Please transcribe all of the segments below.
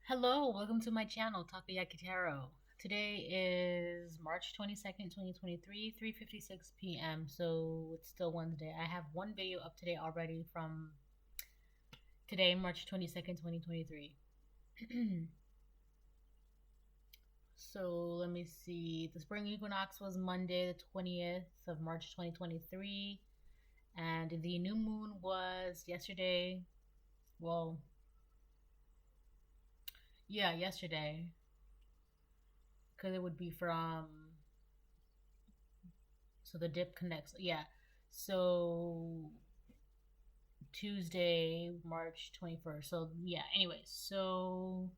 Hello, welcome to my channel, Takoyaki Tarot. Today is March 22nd, 2023, 3:56 p.m. So it's still Wednesday. I have one video up today already from today, March 22nd, 2023. So let me see. The spring equinox was Monday, the 20th of March 2023, and the new moon was yesterday. Well, yeah, yesterday, because it would be from, so the dip connects. Yeah. So Tuesday, March 21st. So yeah, anyways. So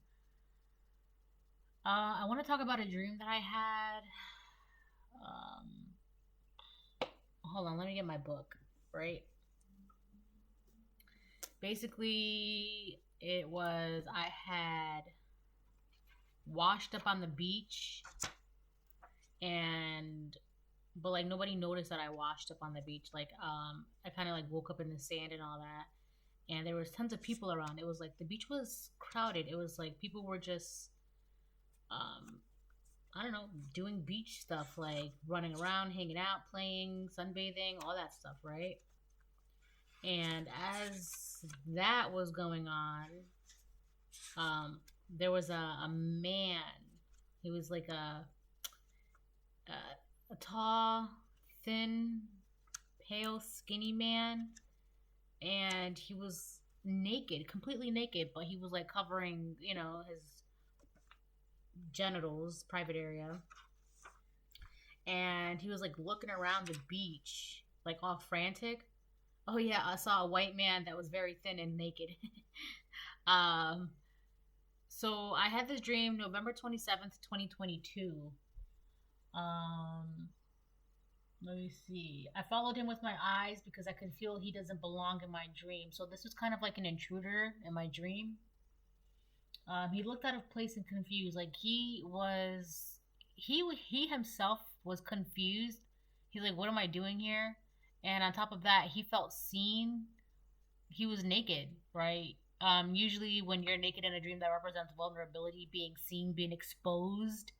I want to talk about a dream that I had. Hold on, let me get my book, right? Basically, it was I had washed up on the beach and but like nobody noticed that I washed up on the beach. Like I kind of like woke up in the sand and all that, and there was tons of people around. It was like the beach was crowded. It was like people were just um I don't know, doing beach stuff, like running around, hanging out, playing, sunbathing, all that stuff, right? And as that was going on, um there was a man. He was like a tall, thin, pale, skinny man, and he was naked, completely naked, but he was like covering, his genitals, private area. And he was like looking around the beach, like all frantic. Oh yeah, I saw a white man that was very thin and naked. um, so I had this dream November 27th, 2022. Um, Let me see. I followed him with my eyes because I could feel he doesn't belong in my dream. So this was kind of like an intruder in my dream. He looked out of place and confused. Like he himself was confused. He's like, "What am I doing here?" And on top of that, he felt seen. He was naked, right? Usually, when you're naked in a dream, that represents vulnerability, being seen, being exposed,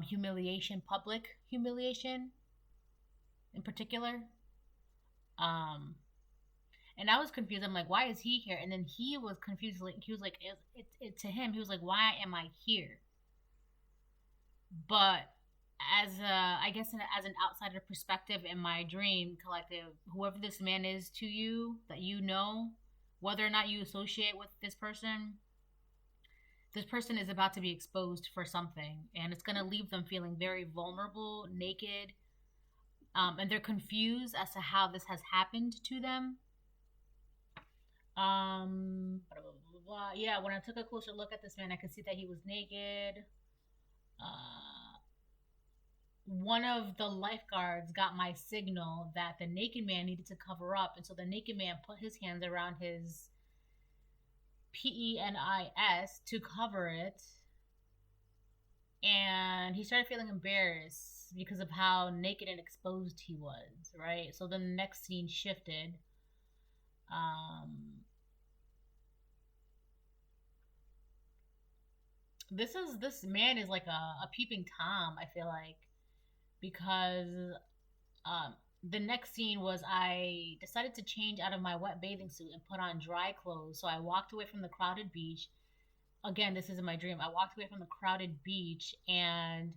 humiliation, public humiliation, in particular. Um, and I was confused. I'm like, why is he here? And then he was confused. Like he was like, to him, he was like, why am I here? But I guess as an outsider perspective in my dream collective, whoever this man is to you, that you know, whether or not you associate with this person is about to be exposed for something, and it's gonna leave them feeling very vulnerable, naked, and they're confused as to how this has happened to them. Blah, blah, blah, blah. Yeah, when I took a closer look at this man, I could see that he was naked. Uh, One of the lifeguards got my signal that the naked man needed to cover up, and so the naked man put his hands around his penis to cover it, and he started feeling embarrassed because of how naked and exposed he was, right? So then the next scene shifted. Um, this man is like a peeping tom, I feel like, because um the next scene was I decided to change out of my wet bathing suit and put on dry clothes. So I walked away from the crowded beach. Again, this isn't my dream. I walked away from the crowded beach, and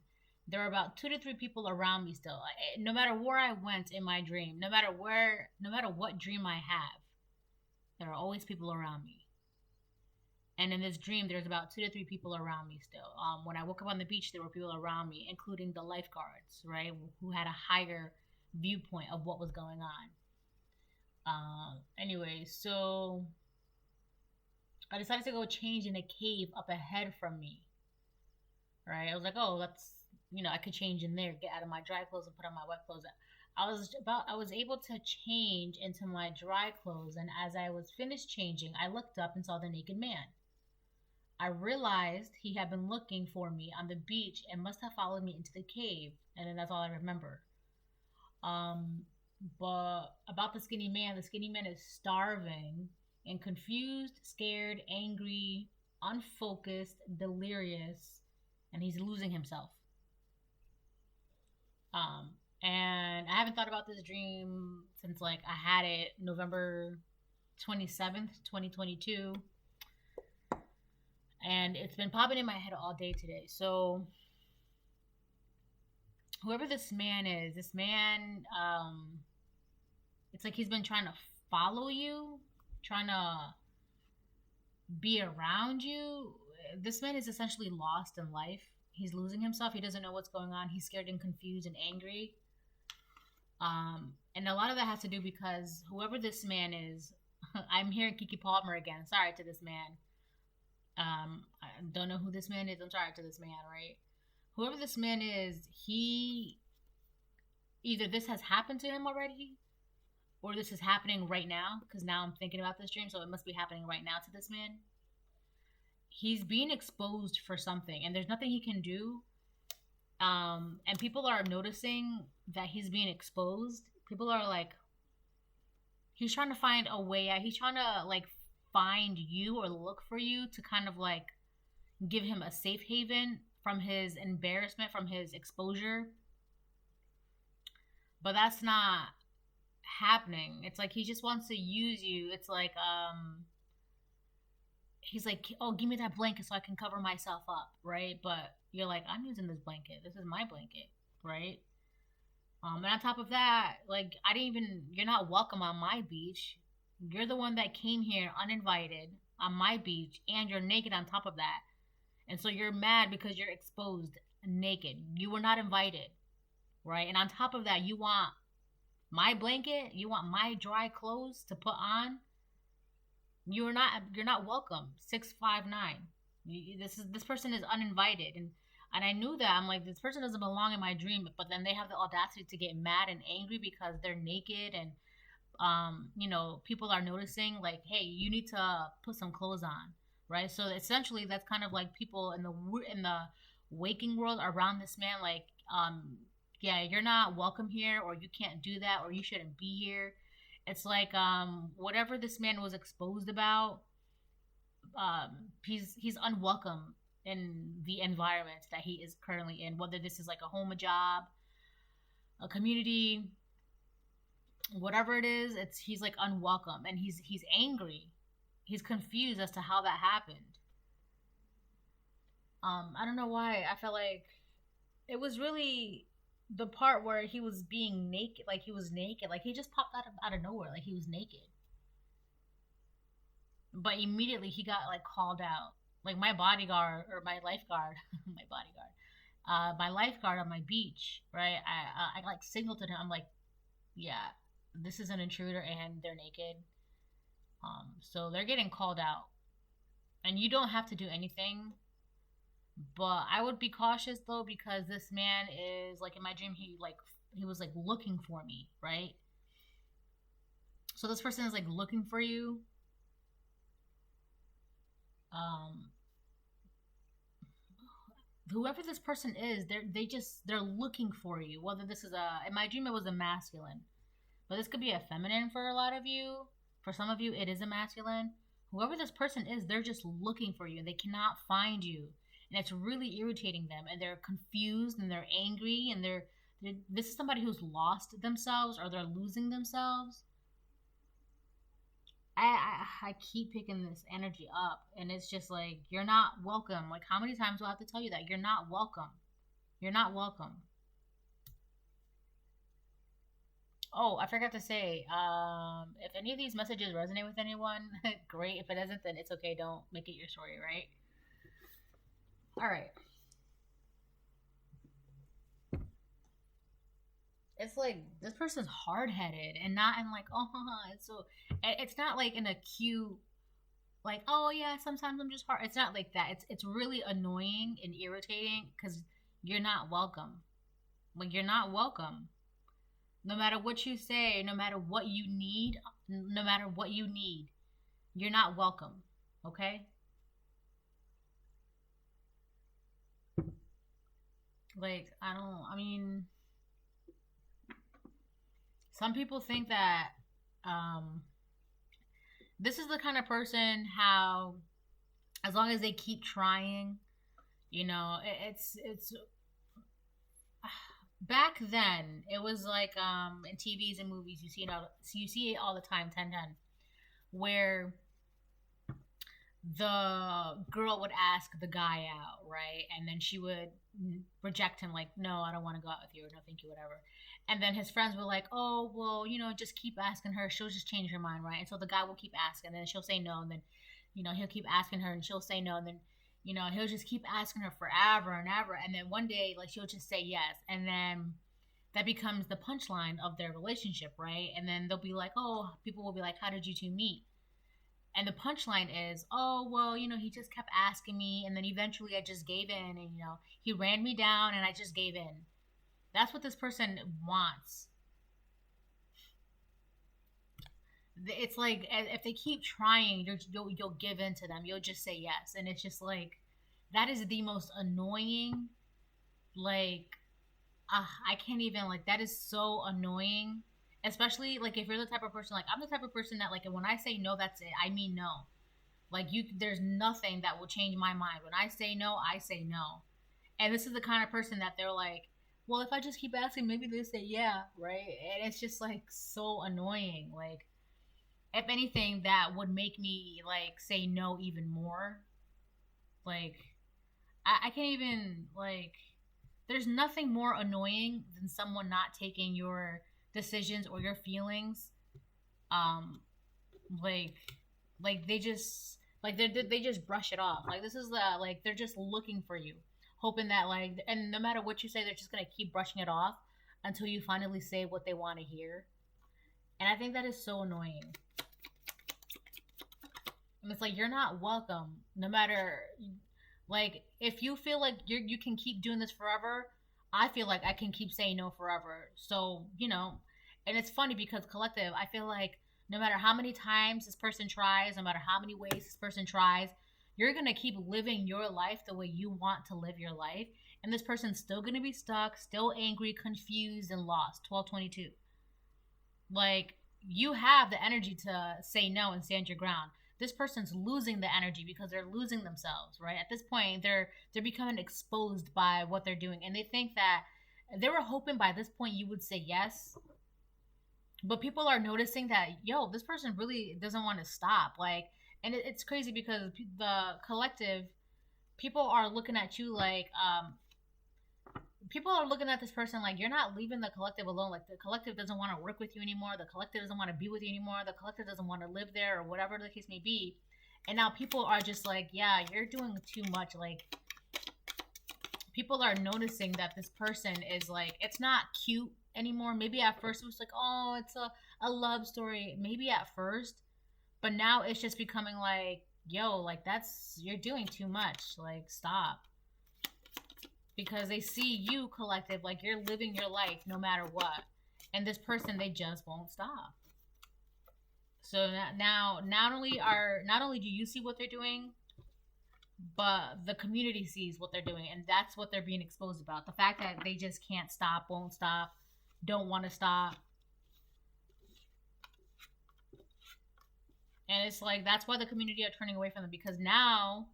there were about 2 to 3 people around me still. No matter where I went in my dream, no matter what dream I have, there are always people around me. And in this dream, there's about 2 to 3 people around me still. When I woke up on the beach, there were people around me, including the lifeguards, right, who had a higher viewpoint of what was going on. Anyway, so I decided to go change in a cave up ahead from me, right? I was like, oh, I could change in there, get out of my dry clothes and put on my wet clothes. I was able to change into my dry clothes, and as I was finished changing, I looked up and saw the naked man. I realized he had been looking for me on the beach and must have followed me into the cave, and then that's all I remember. But about the skinny man is starving and confused, scared, angry, unfocused, delirious, and he's losing himself. Um, and I haven't thought about this dream since like I had it November 27th, 2022. And it's been popping in my head all day today. So whoever this man is, it's like he's been trying to follow you, trying to be around you. This man is essentially lost in life. He's losing himself. He doesn't know what's going on. He's scared and confused and angry. And a lot of that has to do because whoever this man is, I'm hearing Kiki Palmer again. Sorry to this man. I don't know who this man is. I'm sorry to this man, right? Whoever this man is, either this has happened to him already, or this is happening right now, because now I'm thinking about this dream, so it must be happening right now to this man. He's being exposed for something, and there's nothing he can do. And people are noticing that he's being exposed. People are like, he's trying to find a way out. He's trying to like find you or look for you to kind of like give him a safe haven from his embarrassment, from his exposure. But that's not happening. It's like he just wants to use you. It's like he's like, oh, give me that blanket so I can cover myself up, right? But you're like, I'm using this blanket. This is my blanket, right? And on top of that, like, you're not welcome on my beach. You're the one that came here uninvited on my beach, and you're naked on top of that. And so you're mad because you're exposed naked. You were not invited, right? And on top of that, you want my blanket, you want my dry clothes to put on. You're not welcome. 659. This person is uninvited, and I knew that. I'm like, this person doesn't belong in my dream. But then they have the audacity to get mad and angry because they're naked, and people are noticing like, hey, you need to put some clothes on, right? So essentially, that's kind of like people in the waking world around this man, like, yeah, you're not welcome here, or you can't do that, or you shouldn't be here. It's like whatever this man was exposed about, he's unwelcome in the environment that he is currently in, whether this is like a home, a job, a community, whatever it is. He's like unwelcome, and he's angry. He's confused as to how that happened. I don't know why. I felt like it was really the part where he was being naked, like he was naked, like he just popped out of nowhere, like he was naked. But immediately he got like called out. Like my bodyguard or my lifeguard, my lifeguard on my beach, right? I like signaled to him. I'm like, yeah, this is an intruder and they're naked. So they're getting called out, and you don't have to do anything. But I would be cautious though, because this man is like, in my dream, he was like looking for me, right? So this person is like looking for you. Whoever this person is, they're looking for you. Whether this is in my dream it was a masculine, but this could be a feminine for a lot of you. For some of you, it is a masculine. Whoever this person is, they're just looking for you, and they cannot find you. And it's really irritating them, and they're confused, and they're angry, and this is somebody who's lost themselves, or they're losing themselves. I keep picking this energy up, and it's just like, you're not welcome. Like, how many times do I have to tell you that? You're not welcome. You're not welcome. Oh, I forgot to say, if any of these messages resonate with anyone, great. If it doesn't, then it's okay. Don't make it your story, right? All right. It's like this person's hard-headed, and not in like, oh, it's not like in a cute, like, oh yeah, sometimes I'm just hard. It's not like that. It's really annoying and irritating because you're not welcome. Like, you're not welcome. No matter what you say, no matter what you need, you're not welcome. Okay? Like, some people think that this is the kind of person how as long as they keep trying, you know, it's back then it was like in TVs and movies you see it all the time, 10-10, where the girl would ask the guy out, right? And then she would reject him, like, no, I don't want to go out with you, or no, thank you, whatever. And then his friends were like, oh, well, you know, just keep asking her. She'll just change her mind, right? And so the guy will keep asking, and then she'll say no. And then, you know, he'll keep asking her, and she'll say no. And then, you know, he'll just keep asking her forever and ever. And then one day, like, she'll just say yes. And then that becomes the punchline of their relationship, right? And then they'll be like, oh, people will be like, how did you two meet? And the punchline is, oh, well, you know, he just kept asking me, and then eventually I just gave in, and, you know, he ran me down, and I just gave in. That's what this person wants. It's like, if they keep trying, you'll give in to them. You'll just say yes. And it's just like, that is the most annoying, like, I can't even, like, that is so annoying. Especially, like, if you're the type of person, like, I'm the type of person that, like, when I say no, that's it. I mean no. Like, there's nothing that will change my mind. When I say no, I say no. And this is the kind of person that they're like, well, if I just keep asking, maybe they'll say yeah, right? And it's just, like, so annoying. Like, if anything, that would make me, like, say no even more. Like, I can't even, like, there's nothing more annoying than someone not taking your decisions or your feelings, like they just, like, they just brush it off. Like, this is the, like, they're just looking for you, hoping that, like, and no matter what you say, they're just gonna keep brushing it off until you finally say what they want to hear. And I think that is so annoying. And it's like, you're not welcome. No matter, like, if you feel like you can keep doing this forever, I feel like I can keep saying no forever. So, you know, and it's funny because collective, I feel like no matter how many times this person tries, no matter how many ways this person tries, you're going to keep living your life the way you want to live your life. And this person's still going to be stuck, still angry, confused, and lost. 1222. Like, you have the energy to say no and stand your ground. This person's losing the energy because they're losing themselves, right? At this point, they're becoming exposed by what they're doing, and they think that they were hoping by this point you would say yes, but people are noticing that, yo, this person really doesn't want to stop. Like, and it's crazy because the collective, people are looking at you like, people are looking at this person like, you're not leaving the collective alone. Like, the collective doesn't want to work with you anymore. The collective doesn't want to be with you anymore. The collective doesn't want to live there, or whatever the case may be. And now people are just like, yeah, you're doing too much. Like, people are noticing that this person is like, it's not cute anymore. Maybe at first it was like, oh, it's a love story. Maybe at first. But now it's just becoming like, yo, like, you're doing too much. Like, stop. Because they see you, collective, like, you're living your life no matter what. And this person, they just won't stop. So now, not only do you see what they're doing, but the community sees what they're doing. And that's what they're being exposed about. The fact that they just can't stop, won't stop, don't want to stop. And it's like, that's why the community are turning away from them. Because now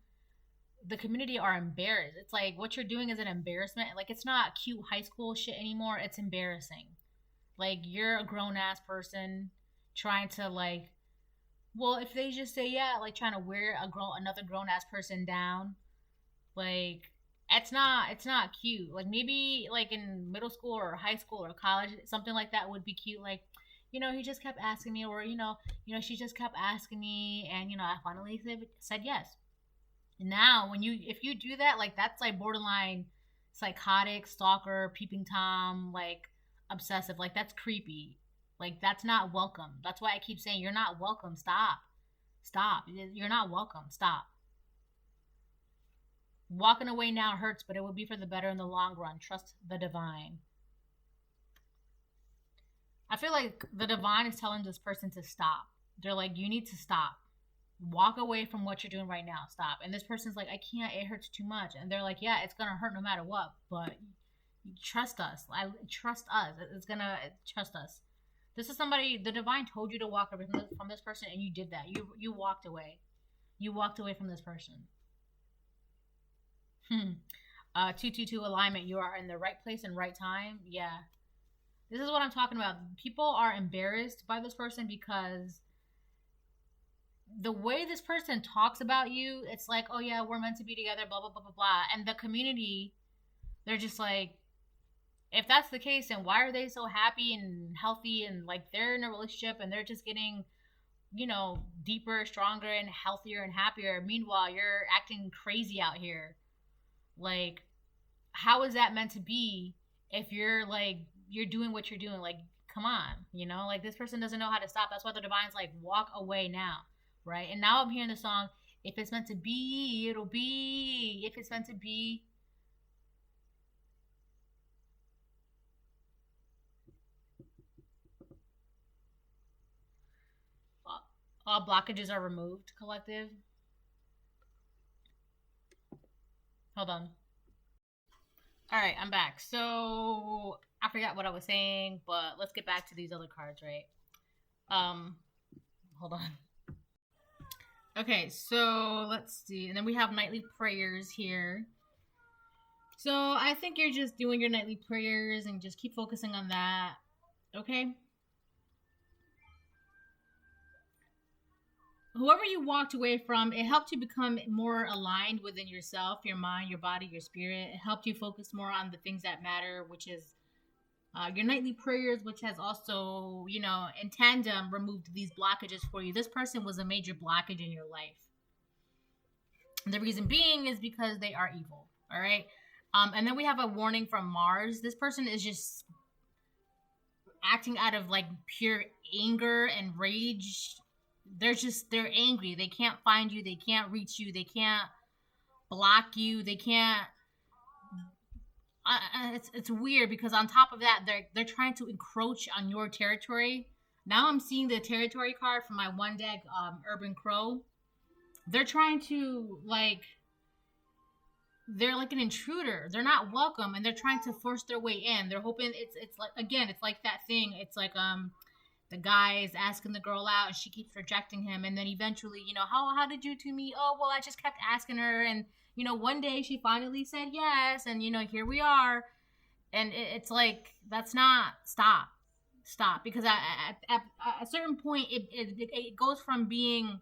the community are embarrassed. It's like, what you're doing is an embarrassment. Like, it's not cute high school shit anymore. It's embarrassing. Like, you're a grown-ass person trying to, like, well, if they just say yeah, like, trying to wear another grown-ass person down. Like, it's not cute. Like, maybe, like, in middle school or high school or college, something like that would be cute. Like, you know, he just kept asking me, or, you know, she just kept asking me, and, you know, I finally said yes. Now, if you do that, like, that's like borderline psychotic, stalker, peeping Tom, like, obsessive. Like, that's creepy. Like, that's not welcome. That's why I keep saying, you're not welcome. Stop. You're not welcome. Stop. Walking away now hurts, but it will be for the better in the long run. Trust the divine. I feel like the divine is telling this person to stop. They're like, you need to stop. Walk away from what you're doing right now. Stop. And this person's like, I can't, it hurts too much. And they're like, yeah, it's gonna hurt no matter what, but trust us. Trust us. It's gonna, trust us. This is somebody, the divine told you to walk away from this person, and you did that. You walked away. You walked away from this person. 222 alignment. You are in the right place and right time. Yeah. This is what I'm talking about. People are embarrassed by this person because the way this person talks about you, it's like, oh yeah, we're meant to be together, blah, blah, blah, blah, blah. And the community, they're just like, if that's the case, then why are they so happy and healthy and like they're in a relationship and they're just getting, you know, deeper, stronger, and healthier and happier? Meanwhile, you're acting crazy out here. Like, how is that meant to be if you're like, you're doing what you're doing? Like, come on, you know, like this person doesn't know how to stop. That's why the divine's like, walk away now, right? And now I'm hearing the song, if it's meant to be, it'll be. If it's meant to be. All blockages are removed, collective. Hold on. All right, I'm back. So I forgot what I was saying, but let's get back to these other cards, right? Hold on. Okay, so let's see. And then we have nightly prayers here. So I think you're just doing your nightly prayers and just keep focusing on that. Okay? Whoever you walked away from, it helped you become more aligned within yourself, your mind, your body, your spirit. It helped you focus more on the things that matter, which is your nightly prayers, which has also, you know, in tandem removed these blockages for you. This person was a major blockage in your life. And the reason being is because they are evil. All right. And then we have a warning from Mars. This person is just acting out of like pure anger and rage. They're angry. They can't find you. They can't reach you. They can't block you. They can't. It's weird because on top of that, they're trying to encroach on your territory. Now I'm seeing the territory card from my one deck, Urban Crow. They're trying to like. They're like an intruder. They're not welcome, and they're trying to force their way in. They're hoping it's like, again, it's like that thing. It's like the guy is asking the girl out and she keeps rejecting him, and then eventually, you know, how did you to me? Oh, well, I just kept asking her, and you know, one day she finally said yes, and you know, here we are. And it's like, that's not, stop, because at a certain point it goes from being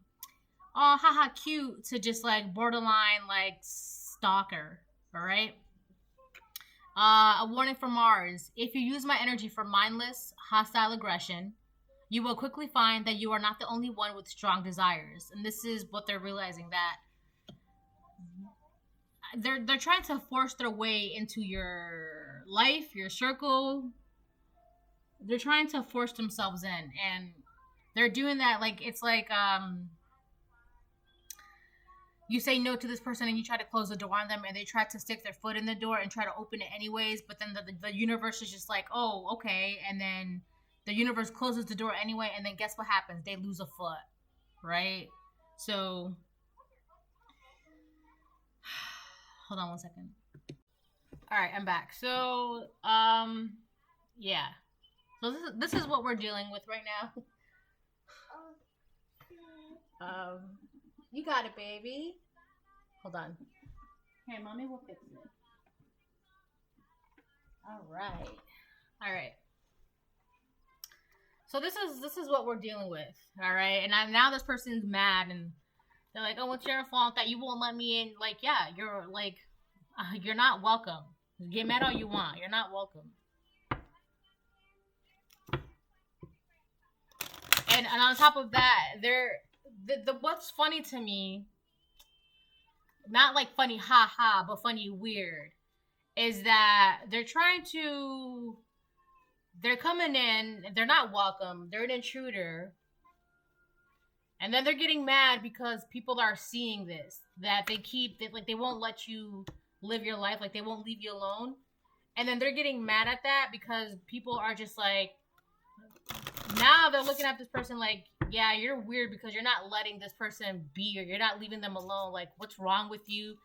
oh haha cute to just like borderline like stalker. All right. A warning from Mars: if you use my energy for mindless hostile aggression, you will quickly find that you are not the only one with strong desires. And this is what they're realizing, that they're trying to force their way into your life, your circle. They're trying to force themselves in, and they're doing that like, it's like you say no to this person and you try to close the door on them, and they try to stick their foot in the door and try to open it anyways, but then the universe is just like, oh, okay, and then the universe closes the door anyway, and then guess what happens? They lose a foot, right? So, hold on one second. All right, I'm back. So, yeah. So this is what we're dealing with right now. You got it, baby. Hold on. Here, mommy will fix it. All right. So this is what we're dealing with, all right? And now this person's mad, and they're like, oh, it's your fault that you won't let me in. Like, yeah, you're like, you're not welcome. Get mad all you want. You're not welcome. And on top of that, what's funny to me, not like funny ha ha, but funny weird, is that they're coming in, they're not welcome, they're an intruder, and then they're getting mad because people are seeing this, that they won't let you live your life, like they won't leave you alone, and then they're getting mad at that because people are just like, now they're looking at this person like, yeah, you're weird because you're not letting this person be, or you're not leaving them alone, like what's wrong with you?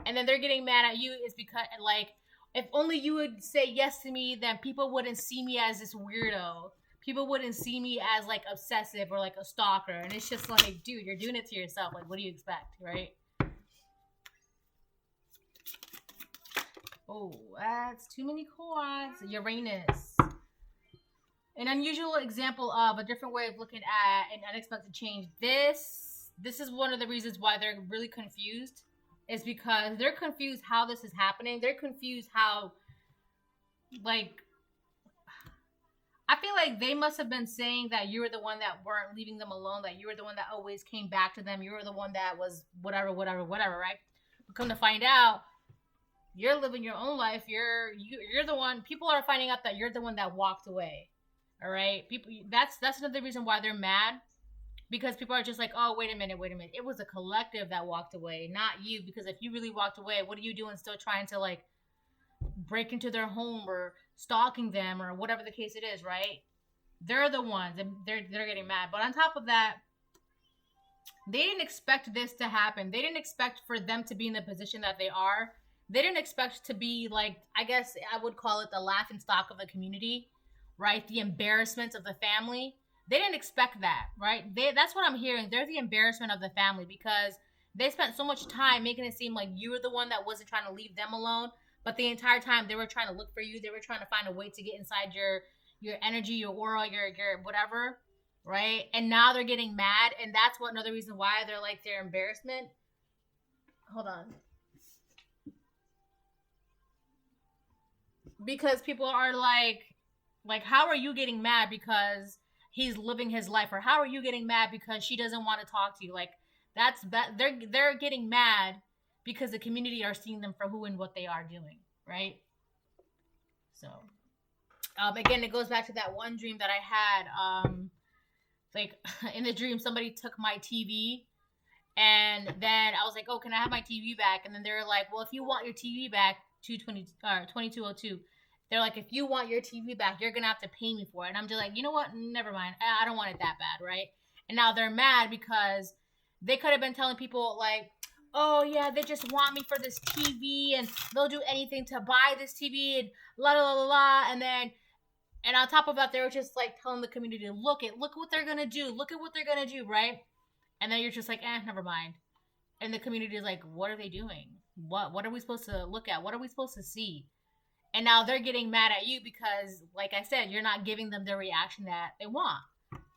And then they're getting mad at you is because like, if only you would say yes to me, then people wouldn't see me as this weirdo. People wouldn't see me as like obsessive or like a stalker. And it's just like, dude, you're doing it to yourself. Like, what do you expect, right? Oh, that's too many cards. Uranus. An unusual example of a different way of looking at an unexpected change. This is one of the reasons why they're really confused. Is because they're confused how this is happening. They're confused how, like, I feel like they must have been saying that you were the one that weren't leaving them alone, that you were the one that always came back to them, you were the one that was whatever, right? But come to find out, you're living your own life. You're the one. People are finding out that you're the one that walked away. All right, people. That's another reason why they're mad, because people are just like, oh, wait a minute. It was a collective that walked away, not you. Because if you really walked away, what are you doing? Still trying to like break into their home or stalking them or whatever the case it is, right? They're the ones, and they're getting mad. But on top of that, they didn't expect this to happen. They didn't expect for them to be in the position that they are. They didn't expect to be like, I guess I would call it the laughing stock of the community, right? The embarrassment of the family. They didn't expect that, right? That's what I'm hearing. They're the embarrassment of the family because they spent so much time making it seem like you were the one that wasn't trying to leave them alone. But the entire time they were trying to look for you. They were trying to find a way to get inside your energy, your aura, your whatever, right? And now they're getting mad. And that's what another reason why they're like their embarrassment. Hold on. Because people are like, how are you getting mad because he's living his life? Or how are you getting mad because she doesn't want to talk to you? Like, they're getting mad because the community are seeing them for who and what they are doing, right? So, again, it goes back to that one dream that I had. Like, in the dream, somebody took my TV, and then I was like, oh, can I have my TV back? And then they were like, well, if you want your TV back, 2202. They're like, if you want your TV back, you're gonna have to pay me for it. And I'm just like, you know what? Never mind. I don't want it that bad, right? And now they're mad because they could have been telling people like, oh yeah, they just want me for this TV and they'll do anything to buy this TV and la la la la. And on top of that, they were just like telling the community, look what they're gonna do. Look at what they're gonna do, right? And then you're just like, never mind. And the community is like, what are they doing? What are we supposed to look at? What are we supposed to see? And now they're getting mad at you because, like I said, you're not giving them the reaction that they want,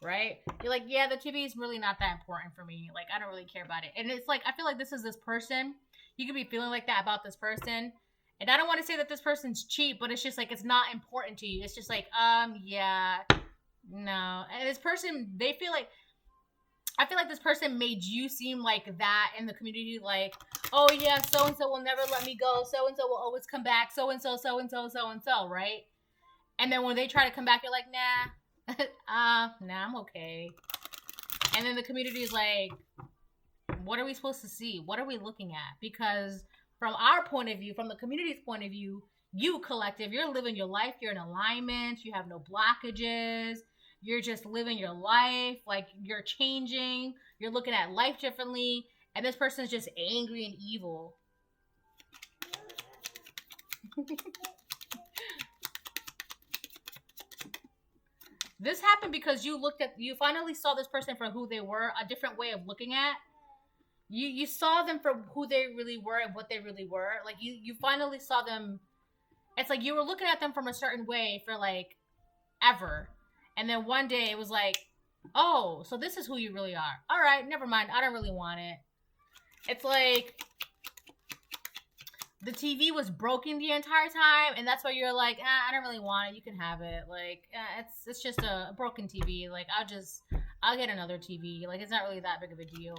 right? You're like, yeah, the TV is really not that important for me. Like, I don't really care about it. And it's like, I feel like this is this person. You could be feeling like that about this person. And I don't want to say that this person's cheap, but it's just like, it's not important to you. It's just like, yeah, no. And this person, they feel like, I feel like this person made you seem like that in the community, like, oh yeah, so-and-so will never let me go, so-and-so will always come back, so-and-so, right? And then when they try to come back, you're like, nah, I'm okay. And then the community is like, what are we supposed to see? What are we looking at? Because from our point of view, from the community's point of view, you collective, you're living your life, you're in alignment, you have no blockages, you're just living your life, like you're changing, you're looking at life differently, and this person's just angry and evil. This happened because you finally saw this person for who they were, a different way of looking at. You saw them for who they really were and what they really were. Like you finally saw them. It's like you were looking at them from a certain way for like ever. And then one day it was like, oh, so this is who you really are. All right, never mind. I don't really want it. It's like the TV was broken the entire time, and that's why you're like, I don't really want it. You can have it. Like, it's just a broken TV. Like, I'll get another TV. Like, it's not really that big of a deal,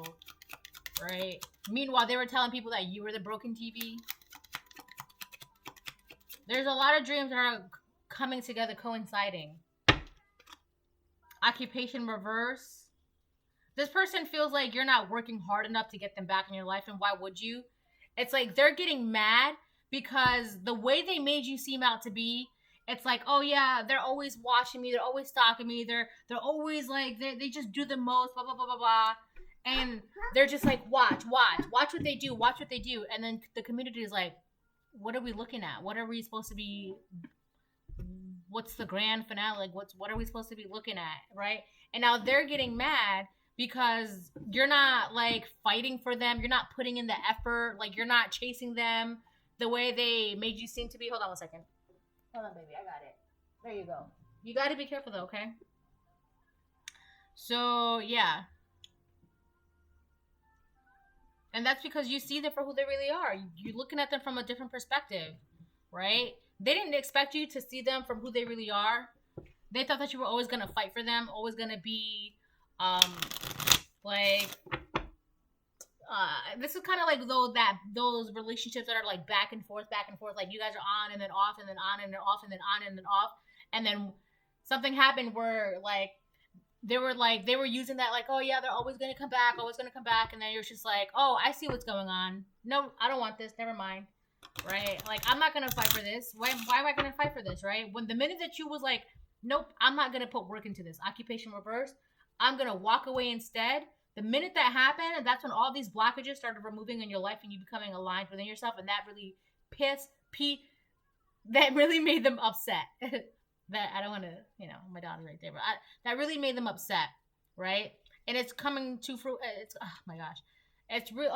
right? Meanwhile, they were telling people that you were the broken TV. There's a lot of dreams that are coming together, coinciding. Occupation reverse. This person feels like you're not working hard enough to get them back in your life, and why would you? It's like they're getting mad because the way they made you seem out to be, it's like, oh yeah, they're always watching me, they're always stalking me, they're always like, they just do the most, blah, blah, blah, blah, blah. And they're just like, watch what they do, and then the community is like, what are we looking at? What are we supposed to be, what's the grand finale? Like, what are we supposed to be looking at, right? And now they're getting mad because you're not like fighting for them, you're not putting in the effort, like you're not chasing them, the way they made you seem to be. Hold on one second. Hold on, baby. I got it. There you go. You got to be careful, though, okay? So, yeah. And that's because you see them for who they really are. You're looking at them from a different perspective, right? They didn't expect you to see them from who they really are. They thought that you were always going to fight for them, always going to be, like... this is kind of like those relationships that are like back and forth, like you guys are on and then off and then on and then off and then on and then off, and then something happened where like they were using that like, oh yeah, they're always gonna come back, and then you're just like, oh, I see what's going on. No, I don't want this. Never mind. Right? Like, I'm not gonna fight for this. Why am I gonna fight for this? Right? When the minute that you was like, nope, I'm not gonna put work into this. Occupation reverse. I'm gonna walk away instead. The minute that happened, that's when all these blockages started removing in your life and you becoming aligned within yourself, and that really that really made them upset. That I don't want to, my daughter's right there, but that really made them upset, right? And it's coming to fruit. It's, oh my gosh, it's real.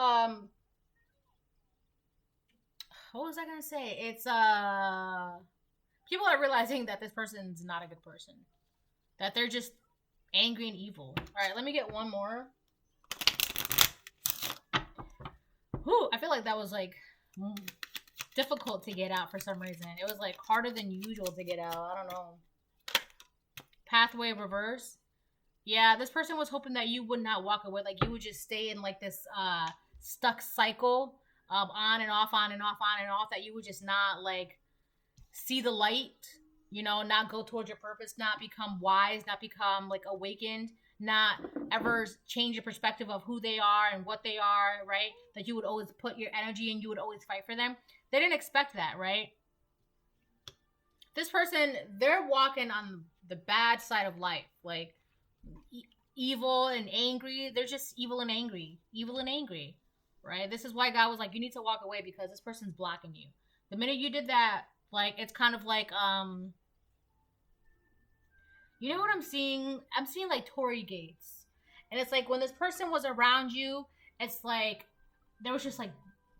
What was I gonna say? It's people are realizing that this person's not a good person, that they're just angry and evil. All right, let me get one more. Whew, I feel like that was like difficult to get out for some reason. It was like harder than usual to get out. I don't know. Pathway reverse. Yeah, this person was hoping that you would not walk away. Like you would just stay in like this stuck cycle of on and off, on and off, on and off. That you would just not like see the light. Not go towards your purpose. Not become wise. Not become like awakened. Not ever change your perspective of who they are and what they are, right? That you would always put your energy and you would always fight for them. They didn't expect that, right? This person, they're walking on the bad side of life. Like, evil and angry. They're just evil and angry. Evil and angry, right? This is why God was like, you need to walk away because this person's blocking you. The minute you did that, like, it's kind of like, you know what I'm seeing? I'm seeing like Tory gates. And it's like when this person was around you, it's like there was just like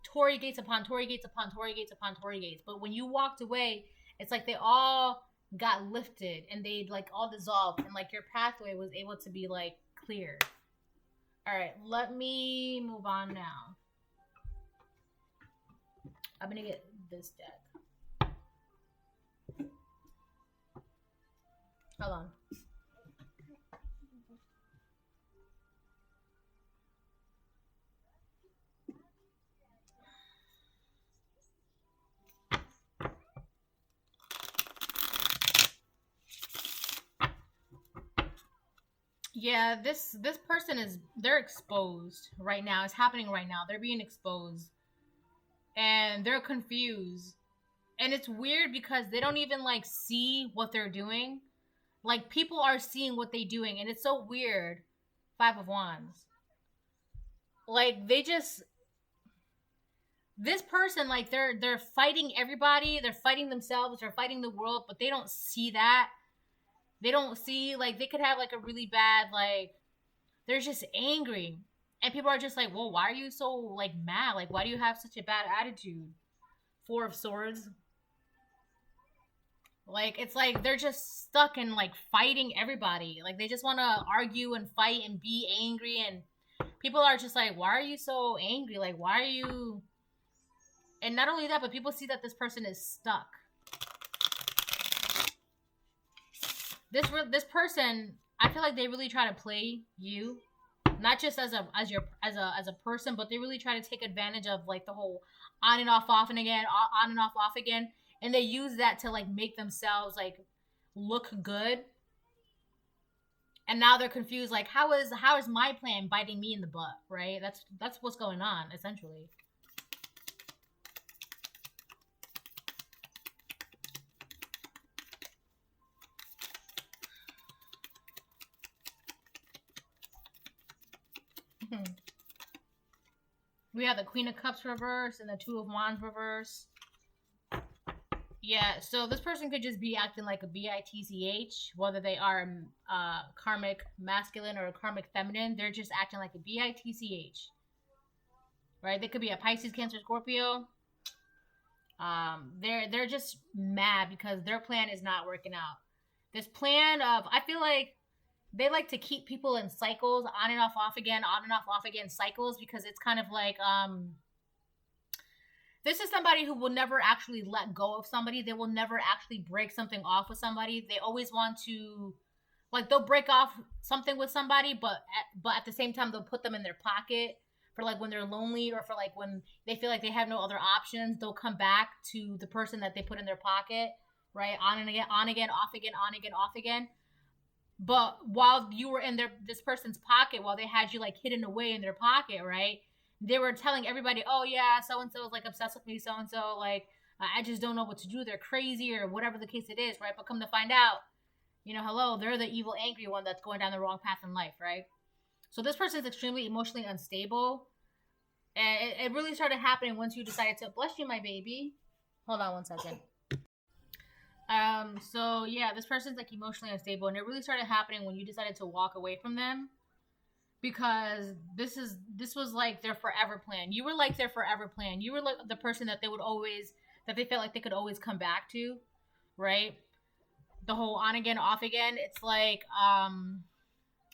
Tory gates upon Tory gates upon Tory gates upon Tory gates. But when you walked away, it's like they all got lifted and they like all dissolved and like your pathway was able to be like cleared. All right, let me move on now. I'm going to get this deck. Hold on. Yeah, this person they're exposed right now. It's happening right now. They're being exposed. And they're confused. And it's weird because they don't even like see what they're doing. Like, people are seeing what they're doing, and it's so weird. 5 of Wands. Like, this person, like, they're fighting everybody, they're fighting themselves, they're fighting the world, but they don't see that. They don't see, like, they could have, like, a really bad, like, they're just angry. And people are just like, well, why are you so, like, mad? Like, why do you have such a bad attitude? 4 of Swords. Like, it's like they're just stuck in, like, fighting everybody. Like, they just want to argue and fight and be angry. And people are just like, why are you so angry? Like, why are you... And not only that, but people see that this person is stuck. This person, I feel like they really try to play you. Not just as a person, but they really try to take advantage of, like, the whole on and off, off and again, on and off again. And they use that to, like, make themselves, like, look good. And now they're confused, like, how is my plan biting me in the butt, right? That's what's going on, essentially. We have the Queen of Cups reverse and the 2 of Wands reverse. Yeah, so this person could just be acting like a bitch, whether they are karmic masculine or karmic feminine. They're just acting like a bitch, right? They could be a Pisces, Cancer, Scorpio. They're just mad because their plan is not working out. This plan of, I feel like they like to keep people in cycles, on and off again, on and off again cycles, because it's kind of like, this is somebody who will never actually let go of somebody. They will never actually break something off with somebody. They always want to, like, they'll break off something with somebody, but at the same time they'll put them in their pocket for like when they're lonely, or for like when they feel like they have no other options. They'll come back to the person that they put in their pocket, right? On and again, on again, off again, on again, off again. But while you were in this person's pocket, while they had you like hidden away in their pocket, right? They were telling everybody, oh yeah, so and so is like obsessed with me, so and so, like, I just don't know what to do. They're crazy, or whatever the case it is, right? But come to find out, you know, hello, they're the evil, angry one that's going down the wrong path in life, right? So this person is extremely emotionally unstable. And it really started happening once you decided to, bless you, my baby. Hold on one second. So yeah, this person's like emotionally unstable, and it really started happening when you decided to walk away from them, because this was like their forever plan. You were like their forever plan. You were like the person that they felt like they could always come back to, right? The whole on again, off again. It's like,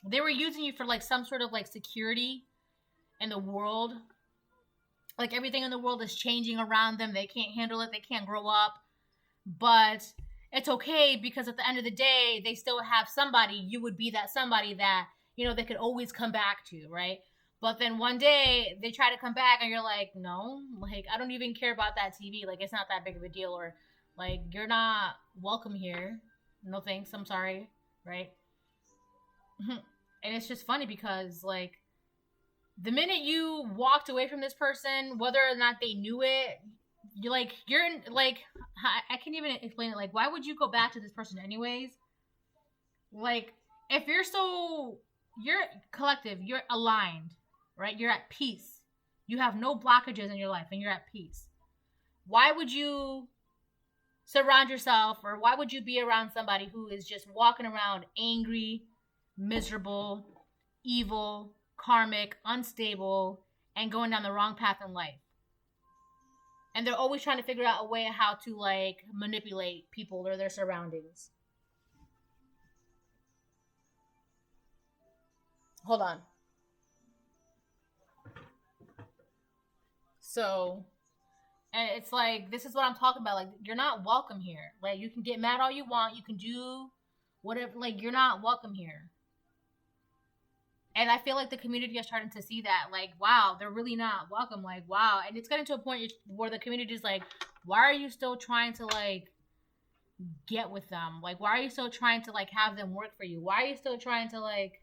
they were using you for like some sort of like security in the world. Like everything in the world is changing around them. They can't handle it. They can't grow up. But it's okay, because at the end of the day, they still have somebody. You would be that somebody that, you know, they could always come back to, right? But then one day they try to come back and you're like, no, like, I don't even care about that TV. Like, it's not that big of a deal. Or like, you're not welcome here. No thanks. I'm sorry. Right? And it's just funny because, like, the minute you walked away from this person, whether or not they knew it, you're in, like, I can't even explain it. Like, why would you go back to this person anyways? Like, if you're collective, you're aligned, right? You're at peace. You have no blockages in your life and you're at peace. Why would you surround yourself, or why would you be around somebody who is just walking around angry, miserable, evil, karmic, unstable, and going down the wrong path in life? And they're always trying to figure out a way how to, like, manipulate people or their surroundings. Hold on. So, and it's like, this is what I'm talking about. Like, you're not welcome here. Like, you can get mad all you want. You can do whatever. Like, you're not welcome here. And I feel like the community is starting to see that. Like, wow, they're really not welcome. Like, wow. And it's getting to a point where the community is like, why are you still trying to, like, get with them? Like, why are you still trying to, like, have them work for you? Why are you still trying to, like,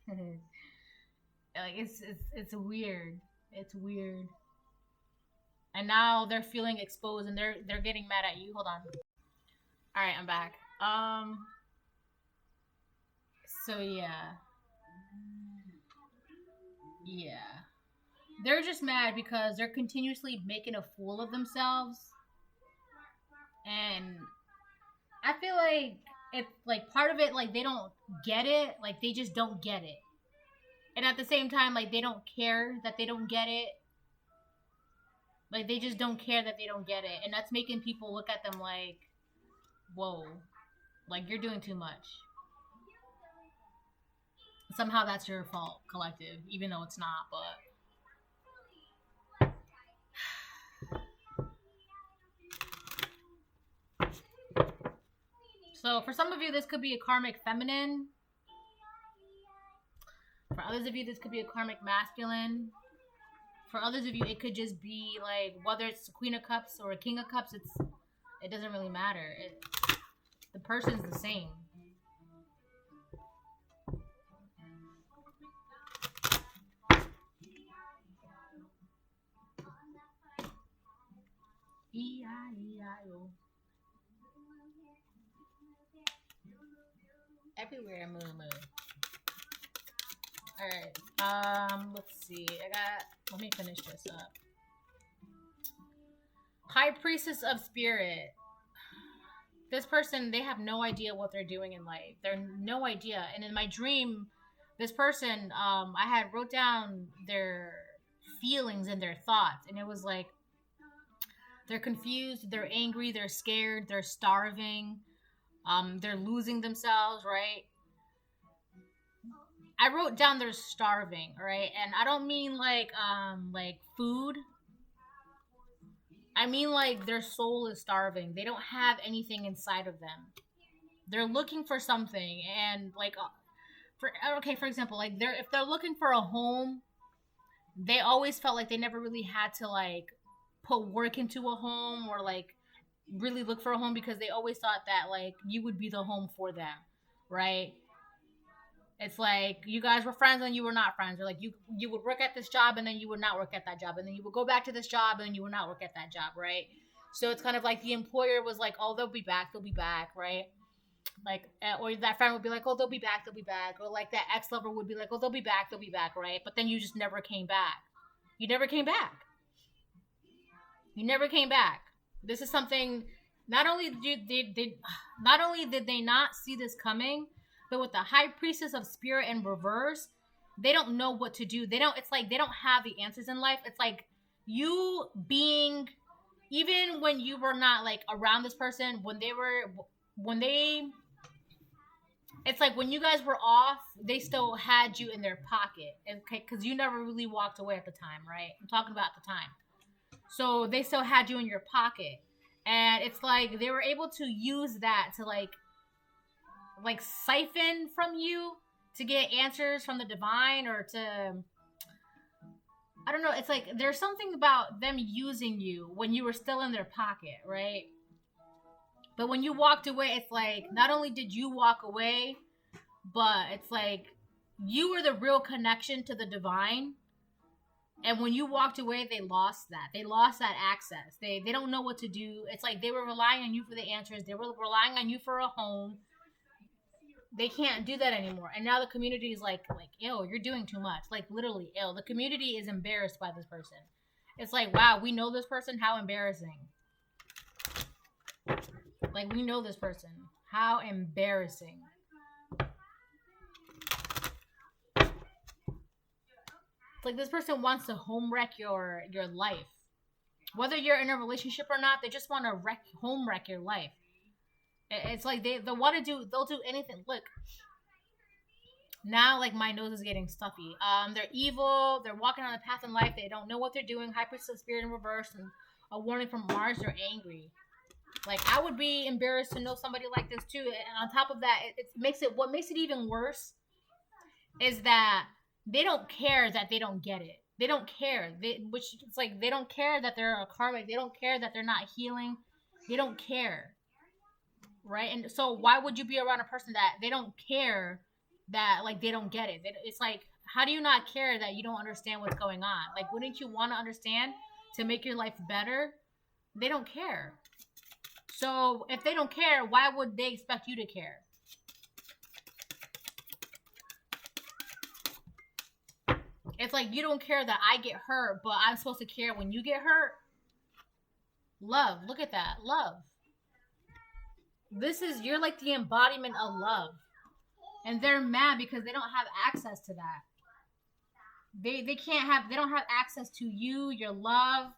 like, it's weird. It's weird. And now they're feeling exposed and they're getting mad at you. Hold on. All right, I'm back. So yeah. Yeah. They're just mad because they're continuously making a fool of themselves. And I feel like it's like part of it, like, they don't get it. Like, they just don't get it. And at the same time, like, they don't care that they don't get it. Like, they just don't care that they don't get it. And that's making people look at them like, whoa, like, you're doing too much. Somehow that's your fault, collective, even though it's not, but... So, for some of you, this could be a karmic feminine. For others of you, this could be a karmic masculine. For others of you, it could just be, like, whether it's a Queen of Cups or a King of Cups, it doesn't really matter. The person's the same. E-I-E-I-O. Everywhere, moo moo. Alright, let's see. Let me finish this up. High Priestess of Spirit. This person, they have no idea what they're doing in life. They're no idea. And in my dream, this person, I had wrote down their feelings and their thoughts. And it was like, They're confused, they're angry, they're scared, they're starving, they're losing themselves, right? I wrote down they're starving, right? And I don't mean like food. I mean like their soul is starving. They don't have anything inside of them. They're looking for something, and like for example, like if they're looking for a home, they always felt like they never really had to like put work into a home or like really look for a home, because they always thought that like you would be the home for them, right? It's like you guys were friends and you were not friends, or like you would work at this job and then you would not work at that job, and then you would go back to this job and you would not work at that job, right? So it's kind of like the employer was like, oh, they'll be back, right? Like, or that friend would be like, oh, they'll be back, or like that ex lover would be like, oh, they'll be back, right? But then you just never came back. You never came back. You never came back. This is something. Not only did they not see this coming, but with the High Priestess of Spirit in reverse, they don't know what to do. It's like they don't have the answers in life. It's like you being, even when you were not like around this person, it's like when you guys were off, they still had you in their pocket, okay? Because you never really walked away at the time, right? I'm talking about the time. So they still had you in your pocket. And it's like they were able to use that to like siphon from you to get answers from the divine, or to, I don't know. It's like there's something about them using you when you were still in their pocket, right? But when you walked away, it's like not only did you walk away, but it's like you were the real connection to the divine. And when you walked away, they lost that. They lost that access. They don't know what to do. It's like they were relying on you for the answers. They were relying on you for a home. They can't do that anymore. And now the community is like, ew, you're doing too much. Like literally, ew. The community is embarrassed by this person. It's like, wow, we know this person. How embarrassing. Like, we know this person. How embarrassing. It's like this person wants to home wreck your life. Whether you're in a relationship or not, they just want to home wreck your life. It's like they'll do anything. Look, now like my nose is getting stuffy. They're evil. They're walking on a path in life. They don't know what they're doing. High Priestess of Spirit in reverse, and a warning from Mars. They're angry. Like, I would be embarrassed to know somebody like this too. And on top of that, what makes it even worse is that they don't care that they don't get it. They don't care. It's like they don't care that they're a karmic. They don't care that they're not healing. They don't care. Right? And so why would you be around a person that they don't care, that like they don't get it? It's like, how do you not care that you don't understand what's going on? Like, wouldn't you want to understand to make your life better? They don't care. So if they don't care, why would they expect you to care? It's like you don't care that I get hurt, but I'm supposed to care when you get hurt. Love. Look at that. Love. You're like the embodiment of love. And they're mad because they don't have access to that. They don't have access to you, your love,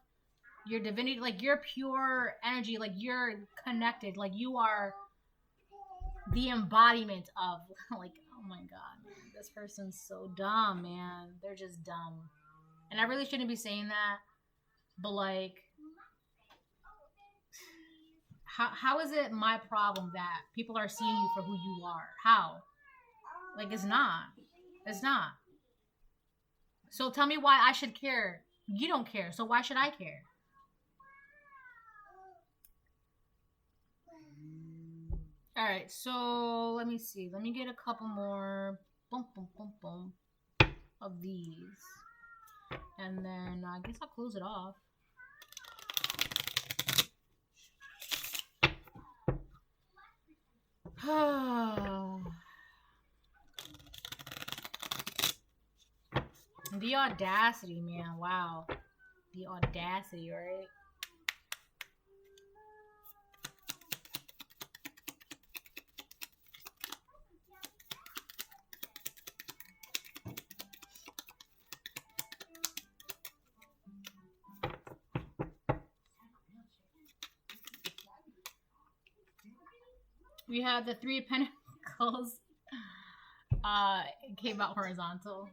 your divinity, like your pure energy, like you're connected, like you are the embodiment of, like, oh my god, man, this person's so dumb, man. They're just dumb. And I really shouldn't be saying that, but like, how is it my problem that people are seeing you for who you are? How? Like, it's not. It's not. So tell me why I should care. You don't care, so why should I care? All right, so let me see. Let me get a couple more of these. And then I guess I'll close it off. The audacity, man. Wow. The audacity, right? We have the Three of Pentacles. It came out horizontal.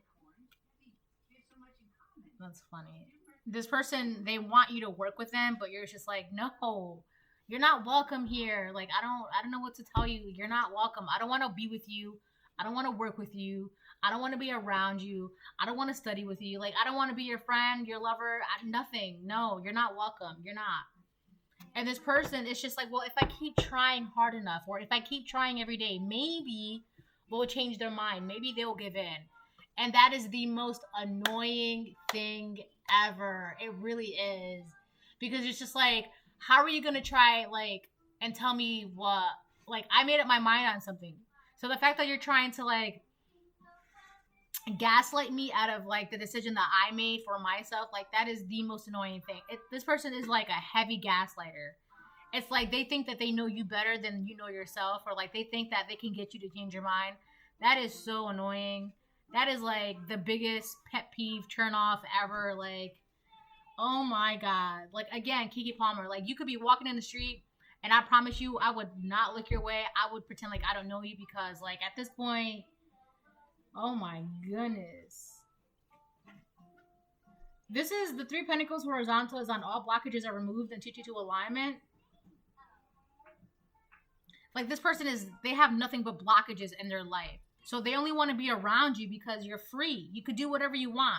That's funny. This person, they want you to work with them, but you're just like, no, you're not welcome here. Like, I don't know what to tell you. You're not welcome. I don't want to be with you. I don't want to work with you. I don't want to be around you. I don't want to study with you. Like, I don't want to be your friend, your lover. Nothing. No, you're not welcome. You're not. And this person, it's just like, well, if I keep trying hard enough, or if I keep trying every day, maybe we'll change their mind. Maybe they'll give in. And that is the most annoying thing ever. It really is. Because it's just like, how are you going to try, like, and tell me what, like, I made up my mind on something. So the fact that you're trying to, like, gaslight me out of, like, the decision that I made for myself, like, that is the most annoying thing. This person is, like, a heavy gaslighter. It's like they think that they know you better than you know yourself, or, like, they think that they can get you to change your mind. That is so annoying. That is, like, the biggest pet peeve turn off ever. Like, oh my God. Like, again, Keke Palmer, like, you could be walking in the street, and I promise you, I would not look your way. I would pretend like I don't know you, because, like, at this point, oh my goodness. This is the Three of Pentacles horizontal is on all blockages are removed in 222 alignment. Like, this person is, they have nothing but blockages in their life. So they only want to be around you because you're free. You could do whatever you want.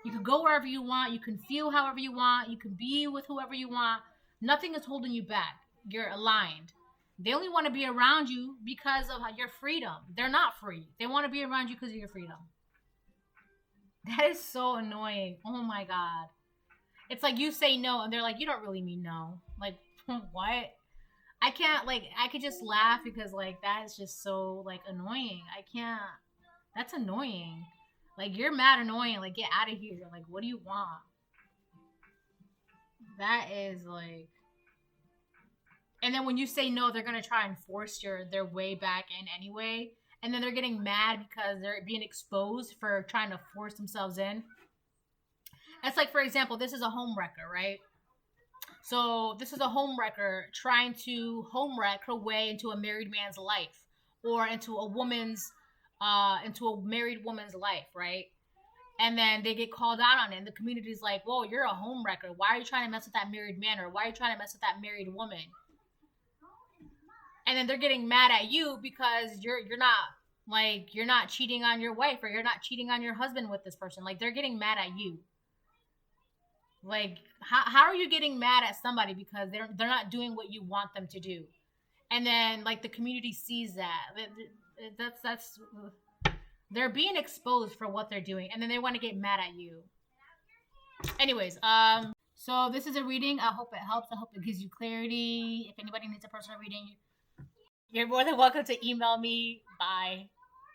You could go wherever you want. You can feel however you want. You can be with whoever you want. Nothing is holding you back. You're aligned. They only want to be around you because of your freedom. They're not free. They want to be around you because of your freedom. That is so annoying. Oh my God. It's like you say no and they're like, you don't really mean no. Like, what? I can't, like, I could just laugh because, like, that is just so, like, annoying. I can't. That's annoying. Like, you're mad annoying. Like, get out of here. Like, what do you want? That is, like... And then when you say no, they're going to try and force their way back in anyway. And then they're getting mad because they're being exposed for trying to force themselves in. It's like, for example, this is a homewrecker, right? So this is a homewrecker trying to homewreck her way into a married man's life, or into a married woman's life, right? And then they get called out on it, and the community's like, whoa, you're a homewrecker. Why are you trying to mess with that married man, or why are you trying to mess with that married woman? And then they're getting mad at you because you're not cheating on your wife, or you're not cheating on your husband with this person. Like, they're getting mad at you. Like, how are you getting mad at somebody because they're not doing what you want them to do? And then, like, the community sees that. That's they're being exposed for what they're doing, and then they want to get mad at you. Anyways, so this is a reading. I hope it helps. I hope it gives you clarity. If anybody needs a personal reading, you're more than welcome to email me. Bye.